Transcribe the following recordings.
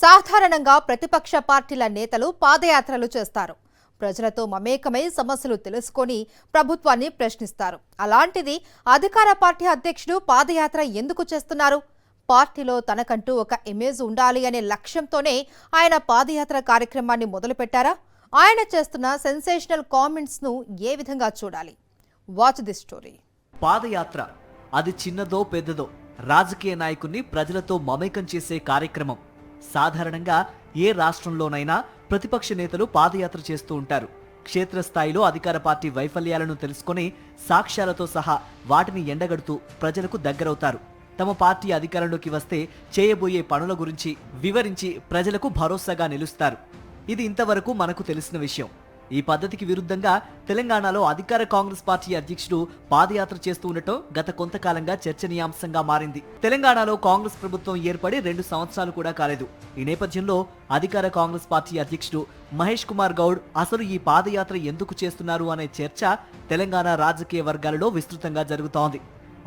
సాధారణంగా ప్రతిపక్ష పార్టీల నేతలు పాదయాత్రలు చేస్తారు. ప్రజలతో మమేకమై సమస్యలు తెలుసుకొని ప్రభుత్వాన్ని ప్రశ్నిస్తారు. అలాంటిది అధికార పార్టీ అధ్యక్షుడు పాదయాత్ర ఎందుకు చేస్తున్నారు? పార్టీలో తనకంటూ ఒక ఇమేజ్ ఉండాలి అనే లక్ష్యంతోనే ఆయన పాదయాత్ర కార్యక్రమాన్ని మొదలుపెట్టారా? ఆయన చేస్తున్న సెన్సేషనల్ కామెంట్స్ ను ఏ విధంగా చూడాలి? Watch this story. పాదయాత్ర అది చిన్నదో పెద్దదో రాజకీయ నాయకుడిని ప్రజలతో మమేకం చేసే కార్యక్రమం. సాధారణంగా ఏ రాష్ట్రంలోనైనా ప్రతిపక్ష నేతలు పాదయాత్ర చేస్తూ ఉంటారు. క్షేత్రస్థాయిలో అధికార పార్టీ వైఫల్యాలను తెలుసుకొని సాక్ష్యాలతో సహా వాటిని ఎండగడుతూ ప్రజలకు దగ్గరవుతారు. తమ పార్టీ అధికారంలోకి వస్తే చేయబోయే పనుల గురించి వివరించి ప్రజలకు భరోసాగా నిలుస్తారు. ఇది ఇంతవరకు మనకు తెలిసిన విషయం. ఈ పద్ధతికి విరుద్ధంగా తెలంగాణలో అధికార కాంగ్రెస్ పార్టీ అధ్యక్షుడు పాదయాత్ర చేస్తూ ఉండటం గత కొంతకాలంగా చర్చనీయాంశంగా మారింది. తెలంగాణలో కాంగ్రెస్ ప్రభుత్వం ఏర్పడి 2 సంవత్సరాలు కూడా కాలేదు. ఈ నేపథ్యంలో అధికార కాంగ్రెస్ పార్టీ అధ్యక్షుడు మహేష్ కుమార్ గౌడ్ అసలు ఈ పాదయాత్ర ఎందుకు చేస్తున్నారు అనే చర్చ తెలంగాణ రాజకీయ వర్గాలలో విస్తృతంగా జరుగుతోంది.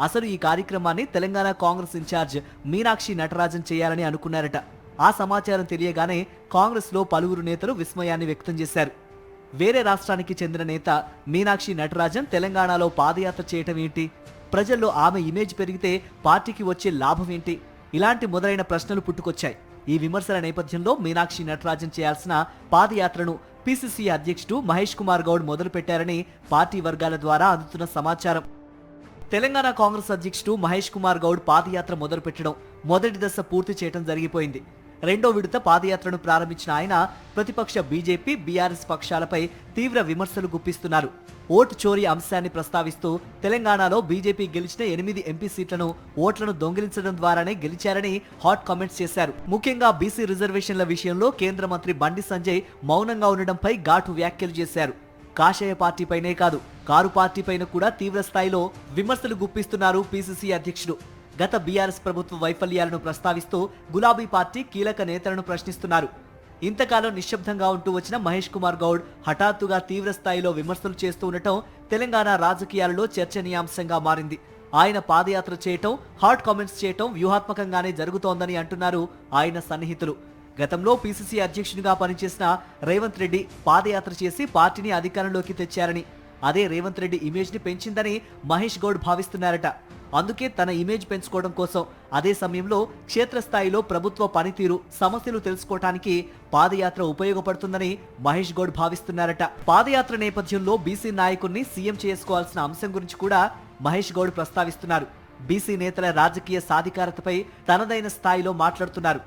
అసలు ఈ కార్యక్రమాన్ని తెలంగాణ కాంగ్రెస్ ఇన్ఛార్జ్ మీనాక్షి నటరాజన్ చేయాలని అనుకున్నారట. ఆ సమాచారం తెలియగానే కాంగ్రెస్ లో పలువురు నేతలు విస్మయాన్ని వ్యక్తం చేశారు. వేరే రాష్ట్రానికి చెందిన నేత మీనాక్షి నటరాజన్ తెలంగాణలో పాదయాత్ర చేయటం ఏంటి? ప్రజల్లో ఆమె ఇమేజ్ పెరిగితే పార్టీకి వచ్చే లాభం ఏంటి? ఇలాంటి మొదలైన ప్రశ్నలు పుట్టుకొచ్చాయి. ఈ విమర్శల నేపథ్యంలో మీనాక్షి నటరాజన్ చేయాల్సిన పాదయాత్రను పిసిసి అధ్యక్షుడు మహేష్ కుమార్ గౌడ్ మొదలుపెట్టారని పార్టీ వర్గాల ద్వారా అందుతున్న సమాచారం. తెలంగాణ కాంగ్రెస్ అధ్యక్షుడు మహేష్ కుమార్ గౌడ్ పాదయాత్ర మొదలుపెట్టడం మొదటి దశ పూర్తి చేయడం జరిగిపోయింది. రెండో విడత పాదయాత్రను ప్రారంభించిన ఆయన ప్రతిపక్ష బీజేపీ, బీఆర్ఎస్ పక్షాలపై తీవ్ర విమర్శలు గుప్పిస్తున్నారు. ఓటు చోరీ అంశాన్ని ప్రస్తావిస్తూ తెలంగాణలో బీజేపీ గెలిచిన 8 ఎంపీ సీట్లను ఓట్లను దొంగిలించడం ద్వారానే గెలిచారని హాట్ కామెంట్స్ చేశారు. ముఖ్యంగా బీసీ రిజర్వేషన్ల విషయంలో కేంద్ర మంత్రి బండి సంజయ్ మౌనంగా ఉండడంపై ఘాటు వ్యాఖ్యలు చేశారు. కాషాయ పార్టీపైనే కాదు, కారు పార్టీపైన కూడా తీవ్ర స్థాయిలో విమర్శలు గుప్పిస్తున్నారు పిసిసి అధ్యక్షుడు. గత బీఆర్ఎస్ ప్రభుత్వ వైఫల్యాలను ప్రస్తావిస్తూ గులాబీ పార్టీ కీలక నేతలను ప్రశ్నిస్తున్నారు. ఇంతకాలం నిశ్శబ్దంగా ఉంటూ వచ్చిన మహేష్ కుమార్ గౌడ్ హఠాత్తుగా తీవ్ర స్థాయిలో విమర్శలు చేస్తూ ఉండటం తెలంగాణ రాజకీయాలలో చర్చనీయాంశంగా మారింది. ఆయన పాదయాత్ర చేయటం, హాట్ కామెంట్స్ చేయటం వ్యూహాత్మకంగానే జరుగుతోందని అంటున్నారు ఆయన సన్నిహితులు. గతంలో పిసిసి అధ్యక్షునిగా పనిచేసిన రేవంత్ రెడ్డి పాదయాత్ర చేసి పార్టీని అధికారంలోకి తెచ్చారని, అదే రేవంత్ రెడ్డి ఇమేజ్ ని పెంచిందని మహేష్ గౌడ్ భావిస్తున్నారట. అందుకే తన ఇమేజ్ పెంచుకోవడం కోసం అదే సమయంలో క్షేత్రస్థాయిలో ప్రభుత్వ పనితీరు, సమస్యలు తెలుసుకోవటానికి పాదయాత్ర ఉపయోగపడుతుందని మహేష్ గౌడ్ భావిస్తున్నారట. పాదయాత్ర నేపథ్యంలో బీసీ నాయకుడిని సీఎం చేసుకోవాల్సిన అంశం గురించి కూడా మహేష్ గౌడ్ ప్రస్తావిస్తున్నారు. బీసీ నేతల రాజకీయ సాధికారతపై తనదైన స్థాయిలో మాట్లాడుతున్నారు.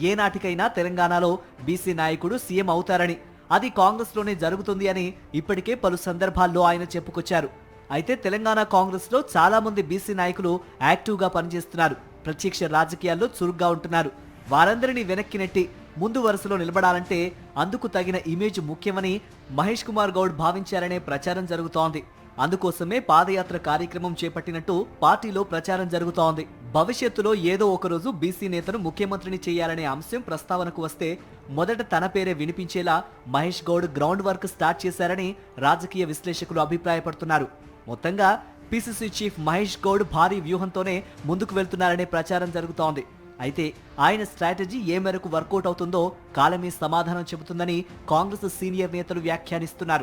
ఏనాటికైనా తెలంగాణలో బీసీ నాయకుడు సీఎం అవుతారని, అది కాంగ్రెస్ లోనే జరుగుతుంది అని ఇప్పటికే పలు సందర్భాల్లో ఆయన చెప్పుకొచ్చారు. అయితే తెలంగాణ కాంగ్రెస్ లో చాలా మంది బీసీ నాయకులు యాక్టివ్ గా పనిచేస్తున్నారు. ప్రత్యక్ష రాజకీయాల్లో చురుగ్గా ఉంటున్నారు. వారందరినీ వెనక్కి నెట్టి ముందు వరుసలో నిలబడాలంటే అందుకు తగిన ఇమేజ్ ముఖ్యమని మహేష్ కుమార్ గౌడ్ భావించారనే ప్రచారం జరుగుతోంది. అందుకోసమే పాదయాత్ర కార్యక్రమం చేపట్టినట్టు పార్టీలో ప్రచారం జరుగుతోంది. భవిష్యత్తులో ఏదో ఒకరోజు బీసీ నేతను ముఖ్యమంత్రిని చేయాలనే అంశం ప్రస్తావనకు వస్తే మొదట తన పేరే వినిపించేలా Mahesh Goud ground work start చేశారని రాజకీయ విశ్లేషకులు అభిప్రాయపడుతున్నారు. మొత్తంగా పిసిసి చీఫ్ మహేష్ గౌడ్ భారీ వ్యూహంతోనే ముందుకు వెళ్తున్నారనే ప్రచారం జరుగుతోంది. అయితే ఆయన స్ట్రాటజీ ఏ మేరకు వర్కౌట్ అవుతుందో కాలమే సమాధానం చెబుతుందని కాంగ్రెస్ సీనియర్ నేతలు వ్యాఖ్యానిస్తున్నారు.